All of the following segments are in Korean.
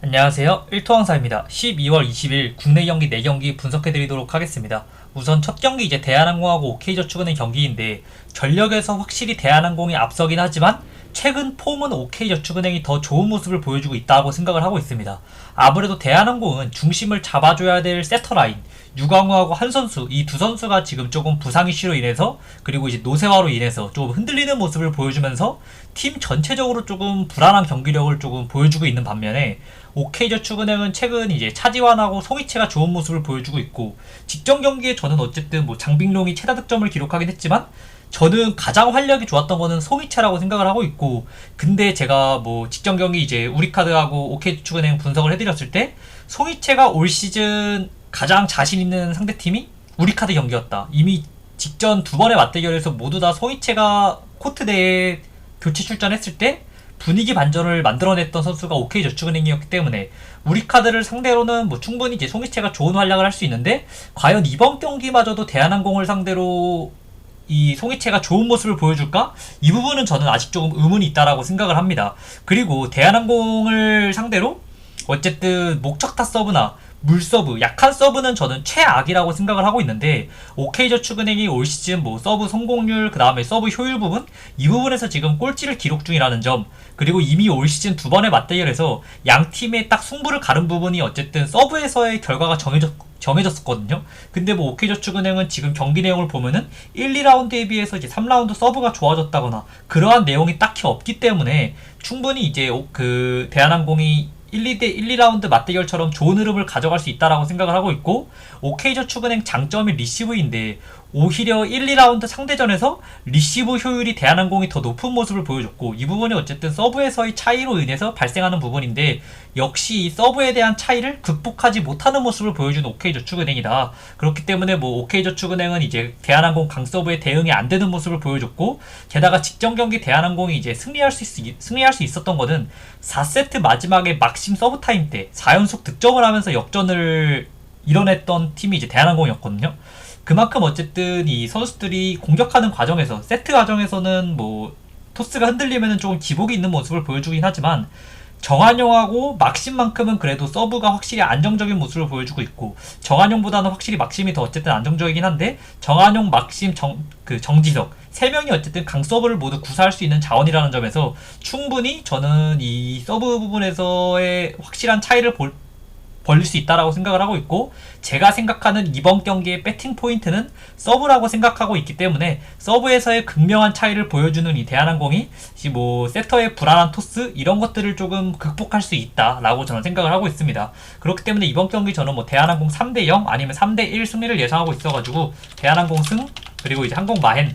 안녕하세요. 1토왕사입니다. 12월 20일 국내 경기 4경기 분석해드리도록 하겠습니다. 우선 첫 경기 이제 대한항공하고 OK저축은행 경기인데 전력에서 확실히 대한항공이 앞서긴 하지만 최근 폼은 OK저축은행이 더 좋은 모습을 보여주고 있다고 생각을 하고 있습니다. 아무래도 대한항공은 중심을 잡아줘야 될 세터라인 유광우하고 한 선수, 이 두 선수가 지금 조금 부상 이슈로 인해서 그리고 이제 노세화로 인해서 조금 흔들리는 모습을 보여주면서 팀 전체적으로 조금 불안한 경기력을 조금 보여주고 있는 반면에 OK저축은행은 최근 이제 차지환하고 송이채가 좋은 모습을 보여주고 있고, 직전 경기에 저는 어쨌든 뭐 장빙롱이 최다 득점을 기록하긴 했지만 저는 가장 활력이 좋았던 거는 송이채라고 생각을 하고 있고, 근데 제가 뭐 직전 경기 이제 우리카드하고 OK저축은행 분석을 해드렸을 때 송이채가 올 시즌 가장 자신 있는 상대팀이 우리카드 경기였다. 이미 직전 두 번의 맞대결에서 모두 다 송이채가 코트 내에 교체 출전했을 때 분위기 반전을 만들어냈던 선수가 OK저축은행이었기 때문에 우리카드를 상대로는 뭐 충분히 이제 송이채가 좋은 활약을 할 수 있는데, 과연 이번 경기마저도 대한항공을 상대로 이 송이채가 좋은 모습을 보여줄까? 이 부분은 저는 아직 조금 의문이 있다라고 생각을 합니다. 그리고 대한항공을 상대로 어쨌든 목적타 서브나 물서브, 약한 서브는 저는 최악이라고 생각을 하고 있는데, OK저축은행이 올 시즌 뭐 서브 성공률, 그 다음에 서브 효율 부분, 이 부분에서 지금 꼴찌를 기록 중이라는 점, 그리고 이미 올 시즌 두 번의 맞대결에서 양 팀의 딱 승부를 가른 부분이 어쨌든 서브에서의 결과가 정해졌었거든요. 근데 뭐 OK저축은행은 지금 경기 내용을 보면은 1, 2라운드에 비해서 이제 3라운드 서브가 좋아졌다거나 그러한 내용이 딱히 없기 때문에 충분히 이제 그 대한항공이 1, 2라운드 맞대결처럼 좋은 흐름을 가져갈 수 있다라고 생각을 하고 있고, OK저축은행 장점이 리시브인데 오히려 1, 2라운드 상대전에서 리시브 효율이 대한항공이 더 높은 모습을 보여줬고, 이 부분이 어쨌든 서브에서의 차이로 인해서 발생하는 부분인데, 역시 이 서브에 대한 차이를 극복하지 못하는 모습을 보여준 OK저축은행이다. 그렇기 때문에 뭐 OK저축은행은 이제 대한항공 강서브에 대응이 안 되는 모습을 보여줬고, 게다가 직전 경기 대한항공이 이제 승리할 수 있었던 거는 4세트 마지막에 막심 서브 타임 때 4연속 득점을 하면서 역전을 이뤄냈던 팀이 이제 대한항공이었거든요. 그만큼 어쨌든 이 선수들이 공격하는 과정에서, 세트 과정에서는 뭐 토스가 흔들리면은 조금 기복이 있는 모습을 보여주긴 하지만, 정한용하고 막심만큼은 그래도 서브가 확실히 안정적인 모습을 보여주고 있고, 정한용보다는 확실히 막심이 더 어쨌든 안정적이긴 한데, 정한용, 막심, 정지석 세 명이 어쨌든 강 서브를 모두 구사할 수 있는 자원이라는 점에서 충분히 저는 이 서브 부분에서의 확실한 차이를 벌릴 수 있다라고 생각을 하고 있고, 제가 생각하는 이번 경기의 배팅 포인트는 서브라고 생각하고 있기 때문에 서브에서의 극명한 차이를 보여주는 이 대한항공이 뭐 세터의 불안한 토스 이런 것들을 조금 극복할 수 있다라고 저는 생각을 하고 있습니다. 그렇기 때문에 이번 경기 저는 뭐 대한항공 3대0 아니면 3대1 승리를 예상하고 있어가지고 대한항공 승, 그리고 이제 항공마헨,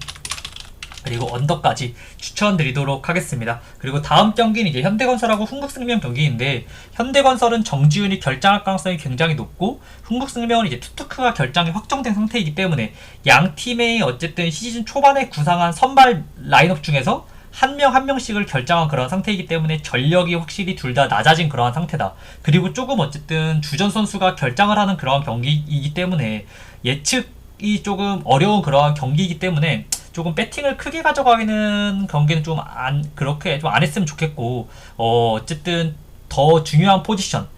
그리고 언더까지 추천드리도록 하겠습니다. 그리고 다음 경기는 이제 현대건설하고 흥국생명 경기인데, 현대건설은 정지훈이 결장할 가능성이 굉장히 높고, 흥국생명은 이제 투투크가 결장이 확정된 상태이기 때문에 양 팀의 어쨌든 시즌 초반에 구상한 선발 라인업 중에서 한 명 한 명씩을 결정한 그런 상태이기 때문에 전력이 확실히 둘 다 낮아진 그러한 상태다. 그리고 조금 어쨌든 주전 선수가 결장을 하는 그러한 경기이기 때문에 예측이 조금 어려운 그러한 경기이기 때문에 조금 배팅을 크게 가져가기는 경기는 좀 그렇게 좀 안 했으면 좋겠고, 어쨌든 더 중요한 포지션,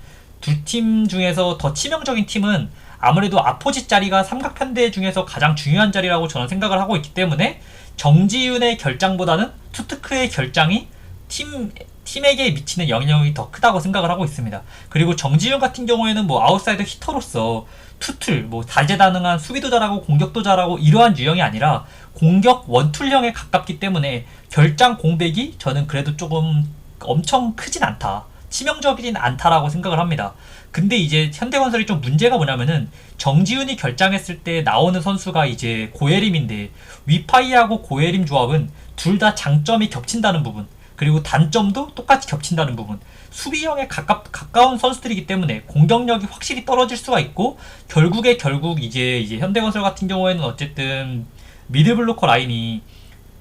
두 팀 중에서 더 치명적인 팀은 아무래도 아포지 자리가 삼각편대 중에서 가장 중요한 자리라고 저는 생각을 하고 있기 때문에 정지윤의 결장보다는 투트크의 결장이 팀에게 미치는 영향이 더 크다고 생각을 하고 있습니다. 그리고 정지윤 같은 경우에는 뭐 아웃사이더 히터로서 투툴, 뭐 다재다능한 수비도 잘하고 공격도 잘하고 이러한 유형이 아니라 공격 원툴형에 가깝기 때문에 결장 공백이 저는 그래도 조금 엄청 크진 않다, 치명적이진 않다라고 생각을 합니다. 근데 이제 현대건설이 좀 문제가 뭐냐면은 정지훈이 결장했을 때 나오는 선수가 이제 고예림인데, 위파이하고 고예림 조합은 둘 다 장점이 겹친다는 부분, 그리고 단점도 똑같이 겹친다는 부분, 수비형에 가까운 선수들이기 때문에 공격력이 확실히 떨어질 수가 있고, 결국 이제 현대건설 같은 경우에는 어쨌든 미드블로커 라인이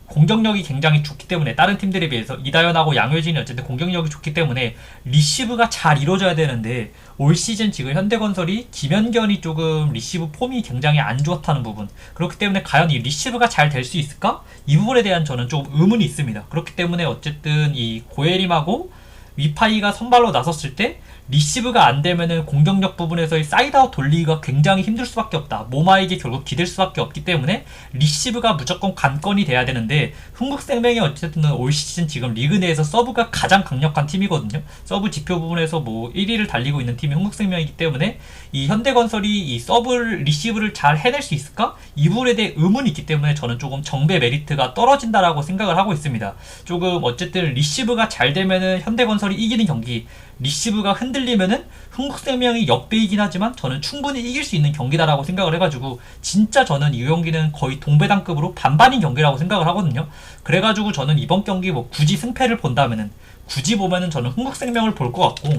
공격력이 굉장히 좋기 때문에, 다른 팀들에 비해서 이다현하고 양효진이 어쨌든 공격력이 좋기 때문에 리시브가 잘 이루어져야 되는데, 올 시즌 지금 현대건설이 김현견이 조금 리시브 폼이 굉장히 안 좋다는 부분, 그렇기 때문에 과연 이 리시브가 잘 될 수 있을까? 이 부분에 대한 저는 좀 의문이 있습니다. 그렇기 때문에 어쨌든 이 고예림하고 위파이가 선발로 나섰을 때 리시브가 안 되면은 공격력 부분에서의 사이드아웃 돌리기가 굉장히 힘들 수밖에 없다. 모마에게 결국 기댈 수밖에 없기 때문에 리시브가 무조건 관건이 돼야 되는데, 흥국생명이 어쨌든 올 시즌 지금 리그 내에서 서브가 가장 강력한 팀이거든요. 서브 지표 부분에서 뭐 1위를 달리고 있는 팀이 흥국생명이기 때문에 이 현대건설이 이 서브 리시브를 잘 해낼 수 있을까? 이 부분에 대해 의문이 있기 때문에 저는 조금 정배 메리트가 떨어진다라고 생각을 하고 있습니다. 조금 어쨌든 리시브가 잘 되면은 현대건설이 이기는 경기, 리시브가 흔들리면은 흥국생명이 역배이긴 하지만 저는 충분히 이길 수 있는 경기다라고 생각을 해가지고, 진짜 저는 이 경기는 거의 동배당급으로 반반인 경기라고 생각을 하거든요. 그래가지고 저는 이번 경기 뭐 굳이 승패를 본다면은, 굳이 보면은 저는 흥국생명을 볼 것 같고,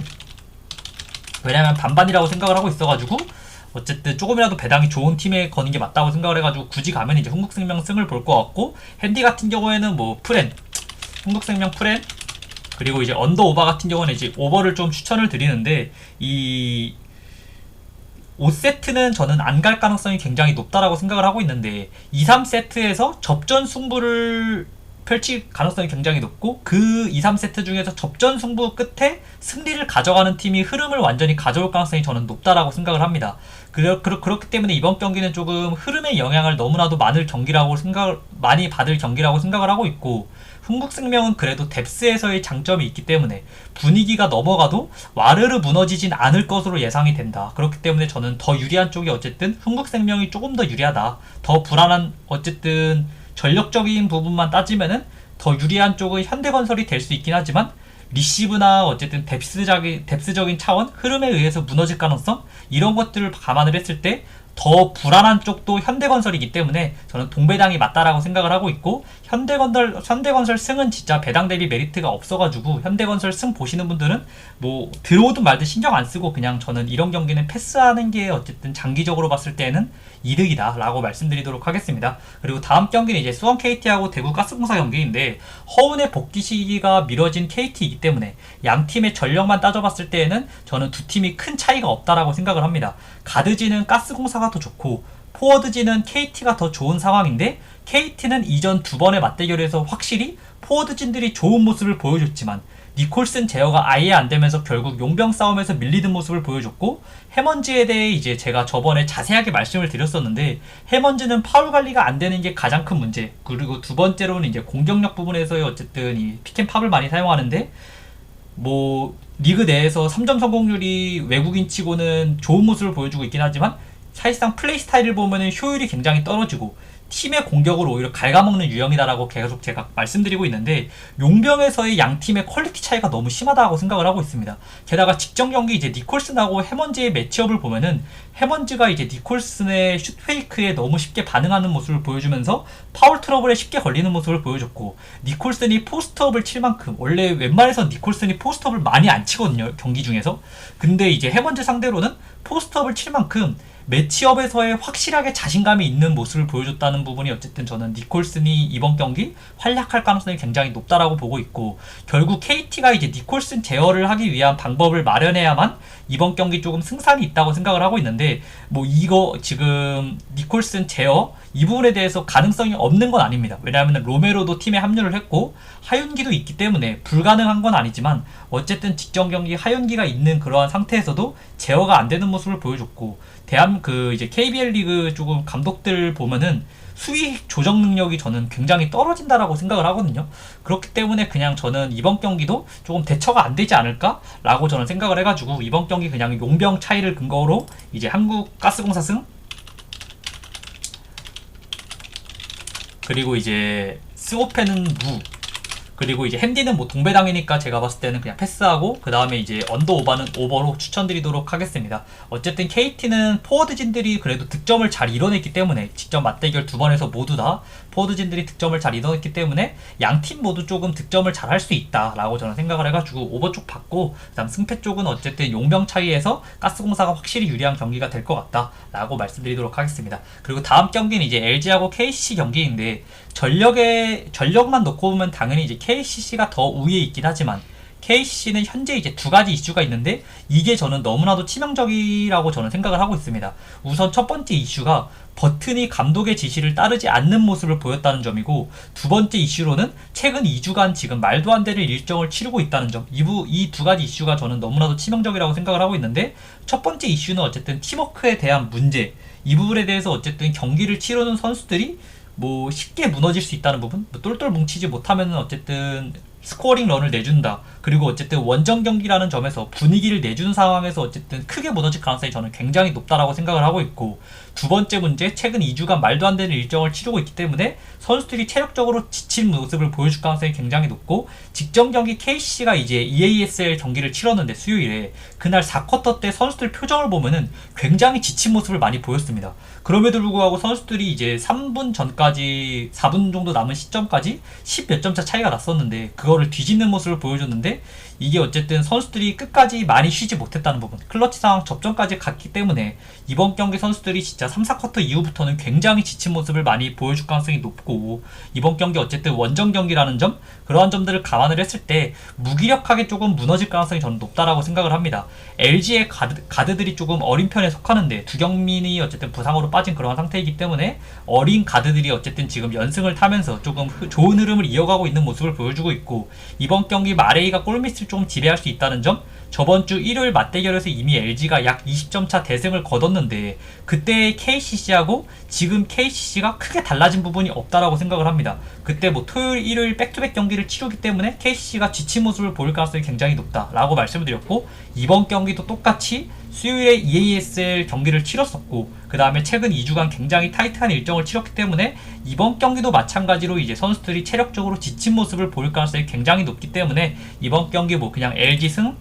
왜냐면 반반이라고 생각을 하고 있어가지고 어쨌든 조금이라도 배당이 좋은 팀에 거는 게 맞다고 생각을 해가지고 굳이 가면 이제 흥국생명 승을 볼 것 같고, 핸디 같은 경우에는 뭐 프렌, 흥국생명 프렌, 그리고 이제 언더 오버 같은 경우는 이제 오버를 좀 추천을 드리는데, 이 5세트는 저는 안 갈 가능성이 굉장히 높다라고 생각을 하고 있는데, 2, 3세트에서 접전 승부를 펼칠 가능성이 굉장히 높고, 그 2, 3세트 중에서 접전 승부 끝에 승리를 가져가는 팀이 흐름을 완전히 가져올 가능성이 저는 높다라고 생각을 합니다. 그렇기 때문에 이번 경기는 조금 흐름의 영향을 너무나도 많이 받을 경기라고 생각을 하고 있고, 흥국생명은 그래도 뎁스에서의 장점이 있기 때문에 분위기가 넘어가도 와르르 무너지진 않을 것으로 예상이 된다. 그렇기 때문에 저는 더 유리한 쪽이 어쨌든 흥국생명이 조금 더 유리하다. 더 불안한, 어쨌든 전력적인 부분만 따지면은 더 유리한 쪽은 현대건설이 될 수 있긴 하지만, 리시브나 어쨌든 뎁스적인 차원, 흐름에 의해서 무너질 가능성, 이런 것들을 감안을 했을 때 더 불안한 쪽도 현대건설이기 때문에 저는 동배당이 맞다라고 생각을 하고 있고, 현대건설 승은 진짜 배당 대비 메리트가 없어가지고 현대건설 승 보시는 분들은 뭐 들어오든 말든 신경 안 쓰고 그냥 저는 이런 경기는 패스하는 게 어쨌든 장기적으로 봤을 때는 이득이다 라고 말씀드리도록 하겠습니다. 그리고 다음 경기는 이제 수원 KT하고 대구 가스공사 경기인데, 허운의 복귀 시기가 미뤄진 KT이기 때문에 양 팀의 전력만 따져봤을 때에는 저는 두 팀이 큰 차이가 없다라고 생각을 합니다. 가드진은 가스공사가 더 좋고 포워드진은 KT가 더 좋은 상황인데, KT는 이전 두 번의 맞대결에서 확실히 포워드진들이 좋은 모습을 보여줬지만 니콜슨 제어가 아예 안 되면서 결국 용병 싸움에서 밀리는 모습을 보여줬고, 해먼즈에 대해 이제 제가 저번에 자세하게 말씀을 드렸었는데, 해먼즈는 파울 관리가 안 되는 게 가장 큰 문제, 그리고 두 번째로는 이제 공격력 부분에서의 어쨌든 이 픽앤팝을 많이 사용하는데, 뭐 리그 내에서 3점 성공률이 외국인 치고는 좋은 모습을 보여주고 있긴 하지만 사실상 플레이 스타일을 보면은 효율이 굉장히 떨어지고 팀의 공격을 오히려 갉아먹는 유형이다라고 계속 제가 말씀드리고 있는데, 용병에서의 양 팀의 퀄리티 차이가 너무 심하다고 생각을 하고 있습니다. 게다가 직전 경기 이제 니콜슨하고 해먼즈의 매치업을 보면은 해먼즈가 이제 니콜슨의 슛 페이크에 너무 쉽게 반응하는 모습을 보여주면서 파울 트러블에 쉽게 걸리는 모습을 보여줬고, 니콜슨이 포스트업을 칠 만큼, 원래 웬만해서 니콜슨이 포스트업을 많이 안 치거든요 경기 중에서. 근데 이제 해먼즈 상대로는 포스트업을 칠 만큼 매치업에서의 확실하게 자신감이 있는 모습을 보여줬다는 부분이 어쨌든 저는 니콜슨이 이번 경기 활약할 가능성이 굉장히 높다라고 보고 있고, 결국 KT가 이제 니콜슨 제어를 하기 위한 방법을 마련해야만 이번 경기 조금 승산이 있다고 생각을 하고 있는데, 뭐 이거 지금 니콜슨 제어 이 부분에 대해서 가능성이 없는 건 아닙니다. 왜냐하면 로메로도 팀에 합류를 했고 하윤기도 있기 때문에 불가능한 건 아니지만, 어쨌든 직전 경기 하윤기가 있는 그러한 상태에서도 제어가 안 되는 모습을 보여줬고, 이제 KBL 리그 조금 감독들 보면은 수비 조정 능력이 저는 굉장히 떨어진다라고 생각을 하거든요. 그렇기 때문에 그냥 저는 이번 경기도 조금 대처가 안 되지 않을까라고 저는 생각을 해가지고, 이번 경기 그냥 용병 차이를 근거로 이제 한국가스공사 승, 그리고 이제 스오페는 무, 그리고 이제 핸디는 뭐 동배당이니까 제가 봤을 때는 그냥 패스하고, 그 다음에 이제 언더 오버는 오버로 추천드리도록 하겠습니다. 어쨌든 KT는 포워드진들이 그래도 득점을 잘 이뤄냈기 때문에, 직접 맞대결 두 번에서 모두 다 포워드진들이 득점을 잘 이뤄냈기 때문에 양 팀 모두 조금 득점을 잘 할 수 있다라고 저는 생각을 해가지고 오버 쪽 받고, 그 다음 승패 쪽은 어쨌든 용병 차이에서 가스공사가 확실히 유리한 경기가 될 것 같다라고 말씀드리도록 하겠습니다. 그리고 다음 경기는 이제 LG하고 KCC 경기인데, 전력만 놓고 보면 당연히 이제 KCC가 더 우위에 있긴 하지만 KCC는 현재 이제 두 가지 이슈가 있는데 이게 저는 너무나도 치명적이라고 저는 생각을 하고 있습니다. 우선 첫 번째 이슈가 버튼이 감독의 지시를 따르지 않는 모습을 보였다는 점이고, 두 번째 이슈로는 최근 2주간 지금 말도 안 되는 일정을 치르고 있다는 점. 이 두 가지 이슈가 저는 너무나도 치명적이라고 생각을 하고 있는데, 첫 번째 이슈는 어쨌든 팀워크에 대한 문제, 이 부분에 대해서 어쨌든 경기를 치르는 선수들이 뭐 쉽게 무너질 수 있다는 부분, 뭐 똘똘 뭉치지 못하면은 어쨌든 스코어링 런을 내준다. 그리고 어쨌든 원정 경기라는 점에서 분위기를 내주는 상황에서 어쨌든 크게 무너질 가능성이 저는 굉장히 높다라고 생각을 하고 있고, 두 번째 문제, 최근 2주간 말도 안 되는 일정을 치르고 있기 때문에 선수들이 체력적으로 지친 모습을 보여줄 가능성이 굉장히 높고, 직전 경기 KCC가 이제 EASL 경기를 치렀는데 수요일에 그날 4쿼터 때 선수들 표정을 보면은 굉장히 지친 모습을 많이 보였습니다. 그럼에도 불구하고 선수들이 이제 3분 전까지 4분 정도 남은 시점까지 10 몇 점 차 차이가 났었는데 그거를 뒤집는 모습을 보여줬는데, 이게 어쨌든 선수들이 끝까지 많이 쉬지 못했다는 부분, 클러치 상황 접전까지 갔기 때문에 이번 경기 선수들이 진짜 3, 4쿼터 이후부터는 굉장히 지친 모습을 많이 보여줄 가능성이 높고, 이번 경기 어쨌든 원정 경기라는 점, 그러한 점들을 감안을 했을 때 무기력하게 조금 무너질 가능성이 저는 높다라고 생각을 합니다. LG의 가드들이 조금 어린 편에 속하는데 두경민이 어쨌든 부상으로 빠진 그런 상태이기 때문에 어린 가드들이 어쨌든 지금 연승을 타면서 조금 좋은 흐름을 이어가고 있는 모습을 보여주고 있고, 이번 경기 마레이가 골미스를 좀 지배할 수 있다는 점, 저번주 일요일 맞대결에서 이미 LG가 약 20점 차 대승을 거뒀는데 그때의 KCC하고 지금 KCC가 크게 달라진 부분이 없다라고 생각을 합니다. 그때 뭐 토요일, 일요일 백투백 경기를 치르기 때문에 KCC가 지친 모습을 보일 가능성이 굉장히 높다라고 말씀을 드렸고, 이번 경기도 똑같이 수요일에 EASL 경기를 치렀었고, 그 다음에 최근 2주간 굉장히 타이트한 일정을 치렀기 때문에 이번 경기도 마찬가지로 이제 선수들이 체력적으로 지친 모습을 보일 가능성이 굉장히 높기 때문에 이번 경기 뭐 그냥 LG 승,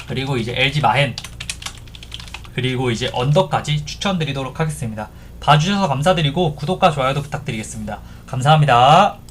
그리고 이제 LG 마헨, 그리고 이제 언더까지 추천드리도록 하겠습니다. 봐주셔서 감사드리고 구독과 좋아요도 부탁드리겠습니다. 감사합니다.